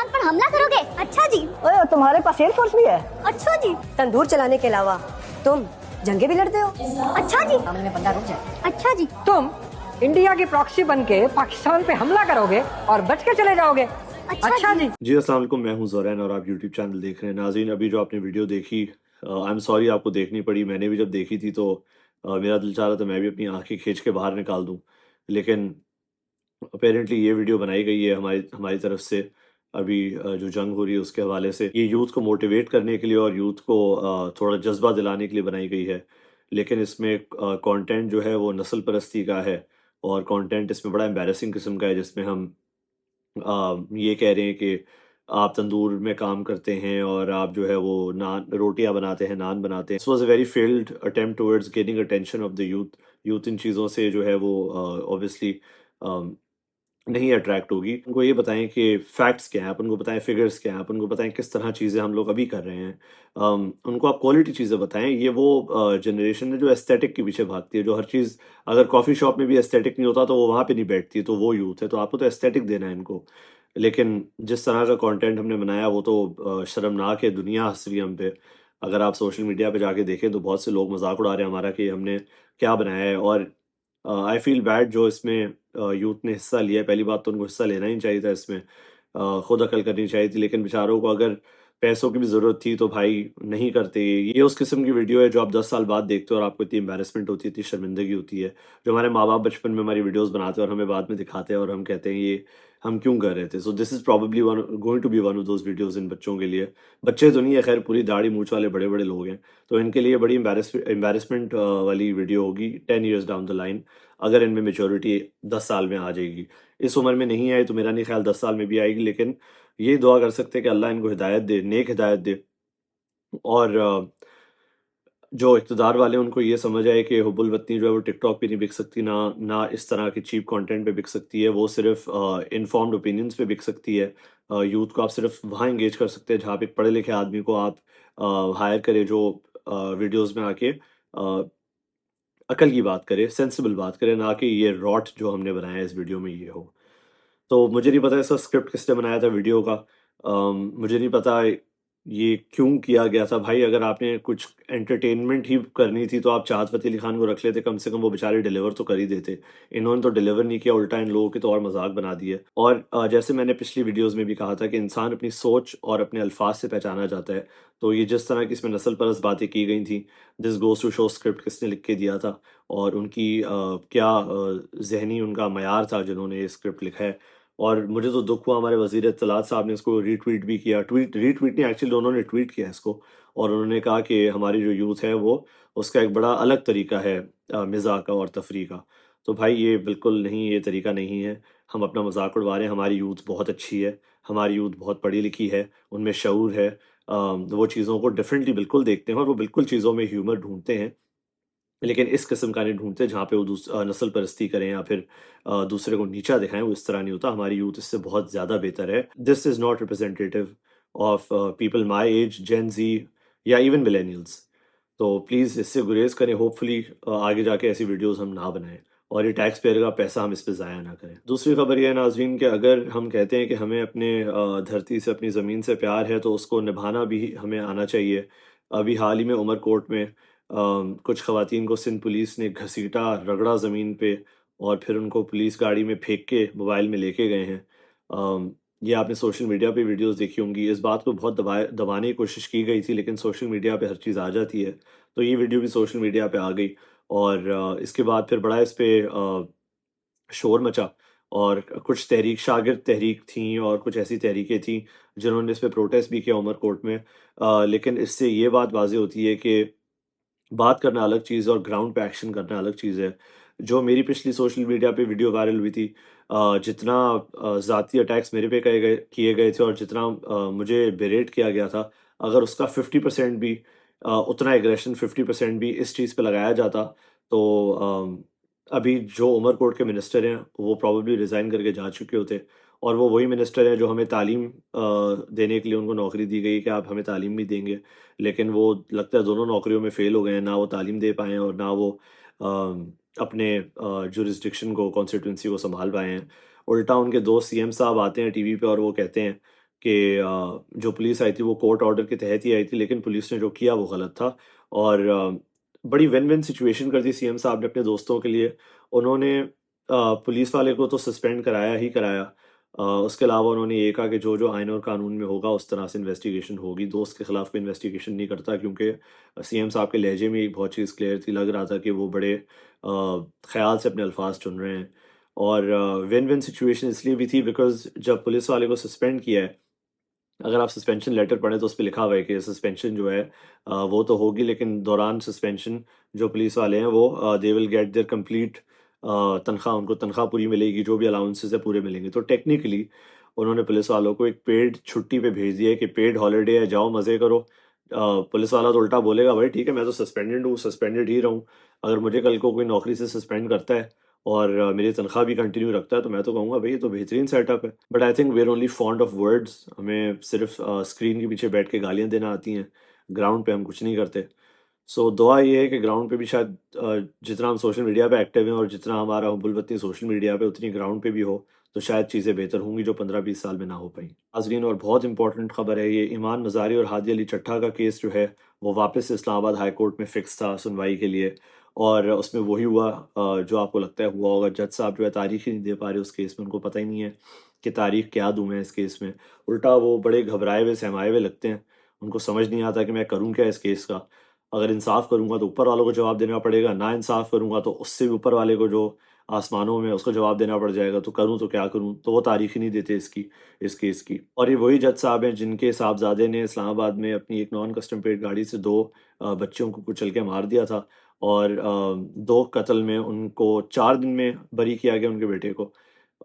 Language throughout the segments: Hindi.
चांद पर हमला करोगे? अच्छा जी। ओए, तुम्हारे पास एयरफोर्स भी है? अच्छा जी। तंदूर चलाने के अलावा तुम जंगे भी लड़ते हो? अच्छा जी। मामले में बंदा रुक जाए। अच्छा जी। तुम इंडिया की प्रॉक्सी बन के पाकिस्तान पे हमला करोगे और बच के चले जाओगे? अच्छा जी। जी अस्सलाम वालेकुम, मैं हूं ज़ोरैन और आप यूट्यूब चैनल देख रहे हैं। नाज़रीन, अभी जो आपने वीडियो देखी, आई एम सॉरी आपको देखनी पड़ी। मैंने भी जब देखी थी तो मेरा दिल चाह रहा था मैं भी अपनी आंखें खींच के बाहर निकाल दूं, लेकिन अपेरेंटली ये वीडियो बनाई गई है हमारी हमारी तरफ से। अभी जो जंग हो रही है उसके हवाले से ये यूथ को मोटिवेट करने के लिए और यूथ को थोड़ा जज्बा दिलाने के लिए बनाई गई है। लेकिन इसमें कंटेंट जो है वो नस्ल परस्ती का है और कंटेंट इसमें बड़ा एम्बैरेसिंग किस्म का है, जिसमें हम ये कह रहे हैं कि आप तंदूर में काम करते हैं और आप जो है वो नान रोटियां बनाते हैं, नान बनाते हैं। This was a very failed attempt towards gaining attention of the youth. Youth in चीज़ों से जो है वो ऑब्वियसली नहीं अट्रैक्ट होगी। उनको ये बताएं कि फैक्ट्स क्या हैं, आप उनको बताएं फिगर्स क्या हैं, आप उनको बताएं किस तरह चीज़ें हम लोग अभी कर रहे हैं। उनको आप क्वालिटी चीज़ें बताएं। ये वो जनरेशन है जो एस्थेटिक के पीछे भागती है, जो हर चीज़, अगर कॉफ़ी शॉप में भी एस्थेटिक नहीं होता तो वो वहाँ पे नहीं बैठती, तो वो यूथ है। तो आपको तो एस्थेटिक देना है इनको। लेकिन जिस तरह का कंटेंट हमने बनाया वो तो शर्मनाक है। दुनिया हंस रही है हम पे। अगर आप सोशल मीडिया पे जाके देखें तो बहुत से लोग मजाक उड़ा रहे हैं हमारा कि हमने क्या बनाया है। और आई फील बैड जो इसमें यूथ ने हिस्सा लिया है। पहली बात तो उनको हिस्सा लेना ही नहीं चाहिए था इसमें, खुद अकल करनी चाहिए थी। लेकिन बेचारों को अगर पैसों की भी ज़रूरत थी तो भाई नहीं करते। ये उस किस्म की वीडियो है जो आप 10 साल बाद देखते हो और आपको इतनी एम्बैरेसमेंट होती है, इतनी शर्मिंदगी होती है। जो हमारे माँ बाप बचपन में हमारी वीडियोस बनाते हैं और हमें बाद में दिखाते हैं और हम कहते हैं ये हम क्यों कर रहे थे। So this is probably one going to be one of those videos in बच्चों के लिए। बच्चे तो नहीं है खैर, पूरी दाढ़ी मूंछ वाले बड़े बड़े लोग हैं, तो इनके लिए बड़ी एम्बैरेसमेंट वाली वीडियो होगी 10 years डाउन द लाइन, अगर इनमें मेच्योरिटी 10 साल में आ जाएगी। इस उम्र में नहीं आई तो मेरा नहीं ख्याल 10 साल में भी आएगी। लेकिन ये दुआ कर सकते हैं कि अल्लाह इनको हिदायत दे, नेक हिदायत दे। और जो इक़्तिदार वाले हैं उनको ये समझ आए कि हुब्बुल वतनी जो है वो टिकटॉक पे नहीं बिक सकती, ना ना इस तरह के चीप कंटेंट पे बिक सकती है। वो सिर्फ इन्फॉर्म्ड ओपिनियंस पे बिक सकती है। यूथ को आप सिर्फ वहाँ एंगेज कर सकते हैं जहाँ पे एक पढ़े लिखे आदमी को आप हायर करें, जो वीडियोस में आके अकल की बात करे, सेंसिबल बात करे, ना कि ये रॉट जो हमने बनाया है इस वीडियो में ये हो। तो मुझे नहीं पता इसका स्क्रिप्ट किसने बनाया था वीडियो का। मुझे नहीं पता ये क्यों किया गया था। भाई अगर आपने कुछ एंटरटेनमेंट ही करनी थी तो आप चाहत फ़तेह अली खान को रख लेते, कम से कम वो बेचारे डिलीवर तो कर ही देते। इन्होंने तो डिलीवर नहीं किया, उल्टा इन लोगों के तो और मजाक बना दिए। और जैसे मैंने पिछली वीडियोज़ में भी कहा था कि इंसान अपनी सोच और अपने अल्फाज से पहचाना जाता है। तो ये जिस तरह की इसमें नस्ल परस्त बातें की गई थी, this goes to show script किसने लिख के दिया था और उनकी क्या ज़हनी उनका मयार था जिन्होंने ये स्क्रिप्ट लिखा है। और मुझे तो दुःख हुआ हमारे वज़ीर इत्तलात साहब ने इसको रीट्वीट भी किया। रीट्वीट नहीं, एक्चुअली उन्होंने ट्वीट किया इसको और उन्होंने कहा कि हमारी जो यूथ है वो उसका एक बड़ा अलग तरीका है मिज़ाह का और तफरीह का। तो भाई ये बिल्कुल नहीं, ये तरीका नहीं है। हम अपना मज़ाक उड़वा रहे हैं। हमारी यूथ बहुत अच्छी है, हमारी यूथ बहुत पढ़ी लिखी है, उनमें शऊर है। वो चीज़ों को डिफरेंटली बिल्कुल देखते हैं और वो बिल्कुल चीज़ों में ह्यूमर ढूँढते हैं। लेकिन इस किस्म का नहीं ढूँढते जहाँ पे वो नस्ल परस्ती करें या फिर दूसरे को नीचा दिखाएँ, वो इस तरह नहीं होता। हमारी यूथ इससे बहुत ज़्यादा बेहतर है। This is not representative of people my age, Gen Z या इवन मिलेनियल्स। तो प्लीज़ इससे गुरेज़ करें। होपफुली आगे जाके ऐसी वीडियोज़ हम ना बनाएँ और ये टैक्स पेयर का पैसा हम इस पे ज़ाया ना करें। दूसरी खबर ये है नाज़रीन कि अगर हम कहते हैं कि हमें अपने धरती से, अपनी ज़मीन से प्यार है तो उसको निभाना भी हमें आना चाहिए। अभी हाल ही में उमरकोट में कुछ ख़वातीन को सिंध पुलिस ने घसीटा, रगड़ा ज़मीन पे और फिर उनको पुलिस गाड़ी में फेंक के मोबाइल में लेके गए हैं। ये आपने सोशल मीडिया पे वीडियोज़ देखी होंगी। इस बात को बहुत दबाने की कोशिश की गई थी, लेकिन सोशल मीडिया पे हर चीज़ आ जाती है। तो ये वीडियो भी सोशल मीडिया पे आ गई और इसके बाद फिर बड़ा इस पे शोर मचा और कुछ तहरीक, शागिर्द तहरीक थी और कुछ ऐसी तहरीकें थीं जिन्होंने इस पे प्रोटेस्ट भी किया उमरकोट में। लेकिन इससे ये बात वाज़ेह होती है कि बात करना अलग चीज़ है और ग्राउंड पे एक्शन करना अलग चीज़ है। जो मेरी पिछली सोशल मीडिया पे वीडियो वायरल हुई थी, जितना ज़ाती अटैक्स मेरे पे किए गए थे और जितना मुझे बेरेट किया गया था, अगर उसका 50% भी उतना एग्रेशन 50% भी इस चीज़ पे लगाया जाता तो अभी जो उमरकोट के मिनिस्टर हैं वो प्रोबेबली रिज़ाइन करके जा चुके होते और वो वही मिनिस्टर हैं जो हमें तालीम देने के लिए उनको नौकरी दी गई कि आप हमें तालीम भी देंगे। लेकिन वो लगता है दोनों नौकरियों में फ़ेल हो गए हैं, ना वो तालीम दे पाए हैं और ना वो अपने जुरिस्डिक्शन को, कॉन्स्टिट्यूंसी को सँभाल पाए हैं। उल्टा उनके दोस्त सीएम साहब आते हैं टीवी पे और वो कहते हैं कि जो पुलिस आई थी वो कोर्ट ऑर्डर के तहत ही आई थी, लेकिन पुलिस ने जो किया वो गलत था। और बड़ी विन विन सिचुएशन कर दी सीएम साहब ने अपने दोस्तों के लिए। उन्होंने पुलिस वाले को तो सस्पेंड कराया ही कराया, उसके अलावा उन्होंने ये कहा कि जो जो आइन और कानून में होगा उस तरह से इन्वेस्टिगेशन होगी। दोस्त के खिलाफ कोई इन्वेस्टिगेशन नहीं करता, क्योंकि सीएम साहब के लहजे में एक बहुत चीज़ क्लियर थी, लग रहा था कि वो बड़े ख्याल से अपने अल्फाज चुन रहे हैं। और विन विन सिचुएशन इसलिए भी थी बिकॉज जब पुलिस वाले को सस्पेंड किया है, अगर आप सस्पेंशन लेटर पढ़ें तो उस पे लिखा हुआ है कि सस्पेंशन जो है वो तो होगी, लेकिन दौरान सस्पेंशन जो पुलिस वाले हैं वो they will get their complete तनख्वाह, उनको तनख्वाह पूरी मिलेगी, जो भी अलाउंसेस है पूरे मिलेंगे। तो टेक्निकली उन्होंने पुलिस वालों को एक पेड छुट्टी पे भेज दिया है कि पेड हॉलीडे है, जाओ मज़े करो। पुलिस वाला तो उल्टा बोलेगा, भाई ठीक है मैं तो सस्पेंडेड हूँ, सस्पेंडेड ही रहूँ। अगर मुझे कल को कोई नौकरी से सस्पेंड करता है और मेरी तनख्वाह भी कंटिन्यू रखता है तो मैं तो कहूँगा भाई ये तो बेहतरीन सेटअप है। But I think we are only fond of words, हमें सिर्फ स्क्रीन के पीछे बैठ के गालियाँ देना आती हैं, ग्राउंड पे हम कुछ नहीं करते। सो दुआ ये है कि ग्राउंड पे भी शायद जितना हम सोशल मीडिया पे एक्टिव हैं और जितना हमारा हुब्बुल सोशल मीडिया पे उतनी ग्राउंड पे भी हो, तो शायद चीज़ें बेहतर होंगी जो 15-20 साल में ना हो पाई। नाज़रीन, और बहुत इंपॉर्टेंट खबर है ये, ईमान मज़ारी और हादी अली चट्ठा का केस जो है वो वापस से इस्लामाबाद हाई कोर्ट में फ़िक्स था सुनवाई के लिए। और उसमें वही हुआ जो आपको लगता है हुआ होगा। जज साहब जो है तारीख ही नहीं दे पा रहे उस केस में, उनको पता ही नहीं है कि तारीख क्या दूँ मैं इस केस में। उल्टा वो बड़े घबराए हुए सहमाए हुए लगते हैं, उनको समझ नहीं आता कि मैं करूँ क्या इस केस का। अगर इंसाफ करूँगा तो ऊपर वालों को जवाब देना पड़ेगा, ना इंसाफ करूँगा तो उससे भी ऊपर वाले को जो आसमानों में उसको जवाब देना पड़ जाएगा, तो करूँ तो क्या करूँ? तो वो तारीख ही नहीं देते इस केस की। और ये वही जज साहब हैं जिनके साहबजादे ने इस्लामाबाद में अपनी एक नॉन कस्टम पेड गाड़ी से 2 बच्चों को कुचल के मार दिया था। और 2 कत्ल में उनको 4 दिन में बरी किया गया उनके बेटे को।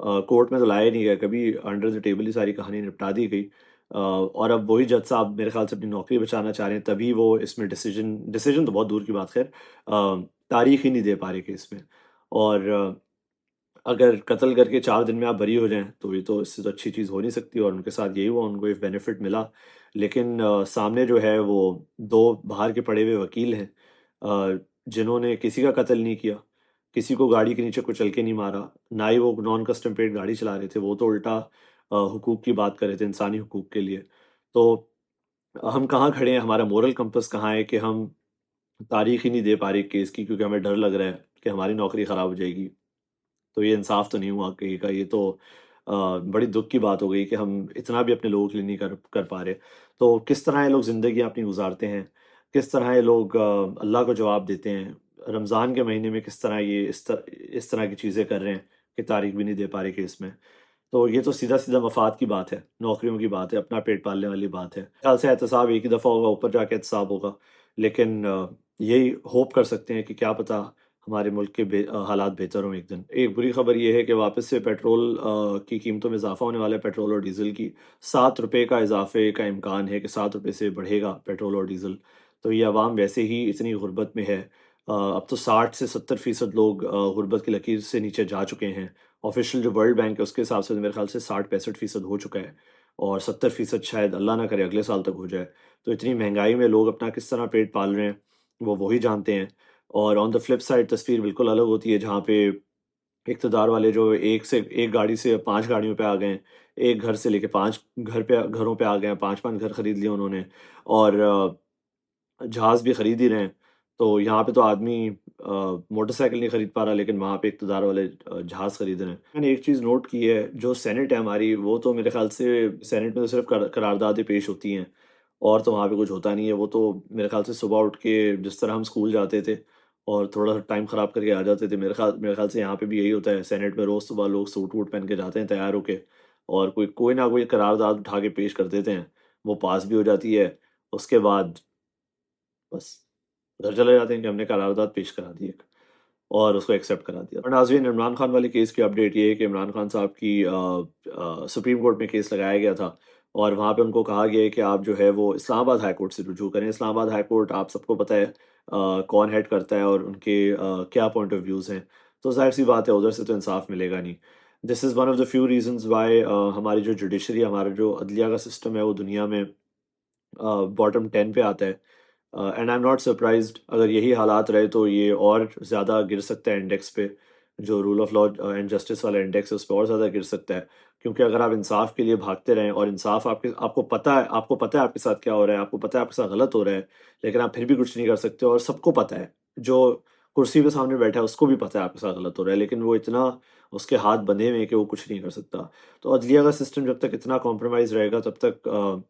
कोर्ट में तो लाया ही नहीं गया कभी, अंडर द टेबल ही सारी कहानी निपटा दी गई। और अब वही जज साहब मेरे ख्याल से अपनी नौकरी बचाना चाह रहे हैं, तभी वो इसमें डिसीजन तो बहुत दूर की बात, खैर तारीख ही नहीं दे पा रहे केस में। और अगर कत्ल करके 4 दिन में आप बरी हो जाएं तो ये तो, इससे तो अच्छी चीज़ हो नहीं सकती। और उनके साथ यही हुआ, उनको एक बेनिफिट मिला। लेकिन सामने जो है वो 2 बाहर के पड़े हुए वकील हैं जिन्होंने किसी का कत्ल नहीं किया, किसी को गाड़ी के नीचे कुचल के नहीं मारा, ना ही वो नॉन कस्टम पेड गाड़ी चला रहे थे, वो तो उल्टा हुकूक की बात कर रहे थे, इंसानी हुकूक के लिए। तो हम कहाँ खड़े हैं, हमारा मोरल कंपस कहाँ है कि हम तारीख ही नहीं दे पा रहे केस की, क्योंकि हमें डर लग रहा है कि हमारी नौकरी ख़राब हो जाएगी। तो ये इंसाफ तो नहीं हुआ कहीं का, ये तो बड़ी दुख की बात हो गई कि हम इतना भी अपने लोगों के लिए नहीं कर कर पा रहे। तो किस तरह ये लोग ज़िंदगी अपनी गुजारते हैं, किस तरह ये लोग अल्लाह को जवाब देते हैं, रमज़ान के महीने में किस तरह ये इस तरह की चीज़ें कर रहे हैं कि तारीख भी नहीं दे पा रहे केस में। तो ये तो सीधा-सीधा मफ़ाद की बात है, नौकरियों की बात है, अपना पेट पालने वाली बात है। ख़्याल से एहतसाब एक ही दफ़ा होगा, ऊपर जाके एहतसाब होगा। लेकिन यही होप कर सकते हैं कि क्या पता हमारे मुल्क के हालात बेहतर हों एक दिन। एक बुरी खबर ये है कि वापस से पेट्रोल की कीमतों में इज़ाफ़ा होने वाला है, पेट्रोल और डीज़ल की। ₹7 का इज़ाफ़े का इम्कान है कि ₹7 से बढ़ेगा पेट्रोल और डीज़ल। तो ये अवाम वैसे ही इतनी गुर्बत में है। अब तो 60 से 70% लोग गुर्बत की लकीर से नीचे जा चुके हैं। ऑफिशियल जो वर्ल्ड बैंक है उसके हिसाब से तो मेरे ख्याल से 60-65% हो चुका है, और 70% शायद अल्लाह ना करे अगले साल तक हो जाए। तो इतनी महंगाई में लोग अपना किस तरह पेट पाल रहे हैं वो वही जानते हैं। और ऑन द फ्लिप साइड तस्वीर बिल्कुल अलग होती है, जहाँ पे इक़्तिदार वाले जो एक गाड़ी से 5 गाड़ियों पे आ गए हैं, एक घर से लेके 5 घरों पे आ गए हैं, 5-5 घर खरीद लिए उन्होंने, और जहाज़ भी खरीद ही रहे हैं। तो यहाँ पे तो आदमी मोटरसाइकिल नहीं खरीद पा रहा, लेकिन वहाँ पे इक़्तिदार वाले जहाज़ खरीद रहे हैं। मैंने एक चीज़ नोट की है, जो सेनेट है हमारी, वो तो मेरे ख़्याल से सेनेट में तो सिर्फ़ करारदादें पेश होती हैं, और तो वहाँ पे कुछ होता नहीं है। वो तो मेरे ख़्याल से सुबह उठ के जिस तरह हम स्कूल जाते थे और थोड़ा-सा टाइम ख़राब करके आ जाते थे, मेरे ख़्याल से यहाँ पे भी यही होता है। सेनेट में रोज़ सुबह लोग सूट-वूट पहन के जाते हैं तैयार होके, और कोई कोई ना कोई करारदाद उठा के पेश कर देते हैं, वो पास भी हो जाती है। उसके बाद बस घर चले जाते हैं कि हमने करारदाद पेश करा दी एक, और उसको एक्सेप्ट करा दिया। और नाज़रीन, इमरान खान वाले केस की अपडेट ये है कि इमरान खान साहब की सुप्रीम कोर्ट में केस लगाया गया था, और वहाँ पे उनको कहा गया है कि आप जो है वो इस्लामाबाद हाई कोर्ट से रुजू करें। इस्लामाबाद हाई कोर्ट आप सबको पता है कौन हेड करता है और उनके क्या पॉइंट ऑफ व्यूज़ हैं। तो ज़ाहिर-सी बात है उधर से तो इंसाफ मिलेगा नहीं। This is one of the few reasons why हमारी जो जुडिशरी, हमारा जो अदलिया का सिस्टम है वो दुनिया में बॉटम 10 पे आता है। And I am not surprised, अगर यही हालात रहे तो ये और ज़्यादा गिर सकता है इंडेक्स पे। जो rule of law and justice वाला इंडेक्स है उस पर और ज़्यादा गिर सकता है। क्योंकि अगर आप इंसाफ के लिए भागते रहें और इंसाफ आपको पता है आपके साथ क्या हो रहा है, आपको पता है आपके साथ गलत हो रहा है, लेकिन आप फिर भी कुछ नहीं कर सकते और सबको पता है, जो कुर्सी पे सामने बैठा है उसको भी पता है आपके साथ गलत हो रहा है, लेकिन वो इतना उसके हाथ बंधे हुए हैं कि वो कुछ नहीं कर सकता। तो अदलिया का सिस्टम जब तक इतना कॉम्प्रोमाइज़ रहेगा तब तक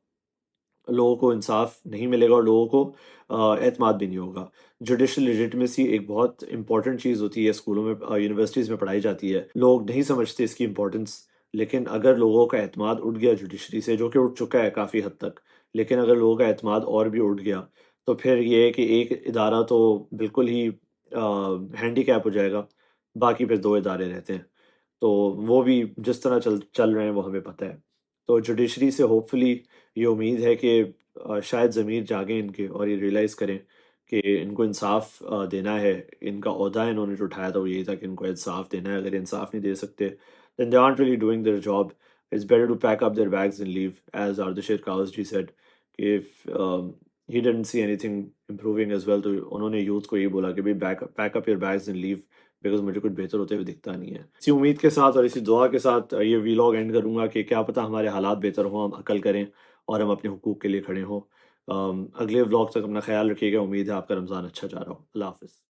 लोगों को इंसाफ नहीं मिलेगा और लोगों को एतमाद भी नहीं होगा। जुडिशल लेजिटिमेसी एक बहुत इंपॉर्टेंट चीज़ होती है, स्कूलों में यूनिवर्सिटीज़ में पढ़ाई जाती है। लोग नहीं समझते इसकी इम्पोर्टेंस, लेकिन अगर लोगों का एतमाद उठ गया जुडिशरी से, जो कि उठ चुका है काफ़ी हद तक, लेकिन अगर लोगों का एतमाद और भी उठ गया, तो फिर ये है कि एक इदारा तो बिल्कुल ही हैंडीकैप हो जाएगा, बाकी फिर 2 इदारे रहते हैं। तो वो भी जिस तरह चल चल रहे हैं वो हमें पता है। तो जुडिशरी से होपफुली ये उम्मीद है कि शायद ज़मीर जागें इनके और ये रियलाइज़ करें कि इनको इंसाफ देना है। इनका ओहदा इन्होंने जो उठाया था वो यही था कि इनको इंसाफ देना है। अगर इंसाफ नहीं दे सकते then they aren't really doing their job. It's better to pack up their bags and leave, as Ardeshir Cowasjee said कि if he didn't see anything improving as well, तो उन्होंने यूथ को ये बोला कि भई pack up your bags and leave, because मुझे कुछ बेहतर होते हुए दिखता नहीं है। इसी उम्मीद के साथ और इसी दुआ के साथ ये व्लॉग एंड करूँगा कि क्या पता हमारे हालात बेहतर हों, हम अकल करें और हम अपने हुकूक के लिए खड़े हों। अगले व्लॉग तक अपना ख़्याल रखिएगा। उम्मीद है आपका रमज़ान अच्छा जा रहा हो। अल्लाह हाफ़िज़।